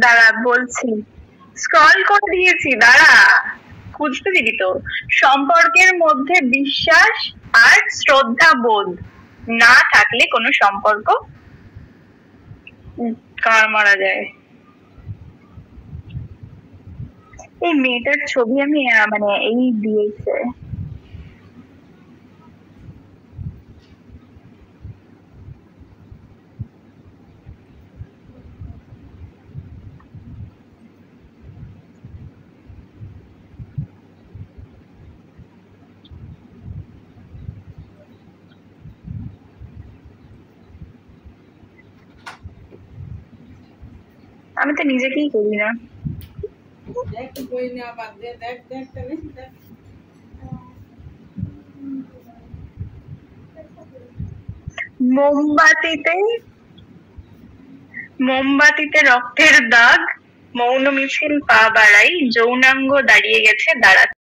দাঁড়া বলছি, স্ক্রল করে দিয়েছি, দাঁড়া খুঁজতে দিবি তো। সম্পর্কের মধ্যে বিশ্বাস আর শ্রদ্ধা বোধ না থাকলে কোনো সম্পর্ক কার মারা যায়। এই মেয়েটার ছবি আমি মানে এই দিয়েছে। আমি তো নিজেকেই করি না। মোমবাতিতে রক্তের দাগ, মৌন মিছিল পা বাড়াই, যৌনাঙ্গ দাঁড়িয়ে গেছে দাঁড়াতে।